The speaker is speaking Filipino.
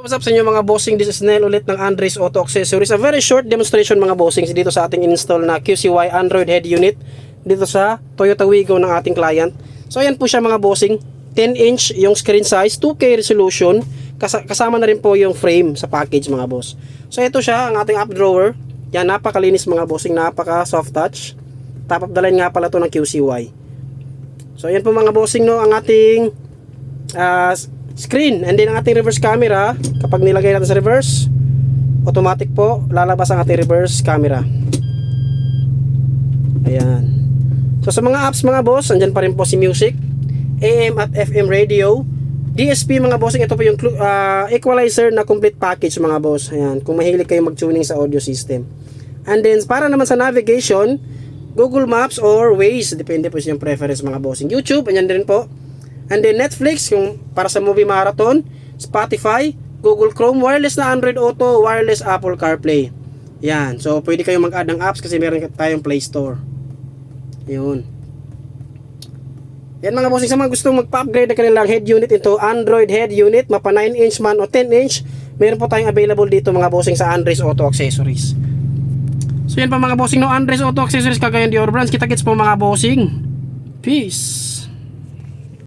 What's up sa inyo mga bossing, this is Nel ulit ng Andres Auto Accessories. A very short demonstration mga bossing dito sa ating install na QCY Android head unit dito sa Toyota Wigo ng ating client. So ayan po siya mga bossing, 10-inch yung screen size, 2K resolution, kasama na rin po yung frame sa package mga boss. So ito siya ang ating up drawer. Yan, napakalinis mga bossing, napaka soft touch. Top of the line nga pala to ng QCY. So ayan po mga bossing no, ang ating screen, and then ang ating reverse camera. Kapag nilagay natin sa reverse, automatic po lalabas ang ating reverse camera. Ayan. So sa mga apps mga boss, andyan pa rin po si music, AM at FM radio, DSP mga bossing. Ito po yung equalizer na complete package mga boss. Ayan, kung mahilig kayo mag-tuning sa audio system. And then para naman sa navigation, Google Maps or Waze, depende po sa inyong preference mga bossing. YouTube, andyan din po. And then Netflix, yung para sa movie marathon, Spotify, Google Chrome, wireless na Android Auto, wireless Apple CarPlay. Yan. So pwede kayong mag-add ng apps kasi meron tayong Play Store. Yun. Yan mga bossing, sa mga gustong magpa-upgrade na kanilang head unit into Android head unit, mapa 9-inch man o 10-inch, meron po tayong available dito mga bossing sa Andres Auto Accessories. So yan pa mga bossing no, Andres Auto Accessories, Cagayan de Oro branch. Kita-kits po mga bossing. Peace.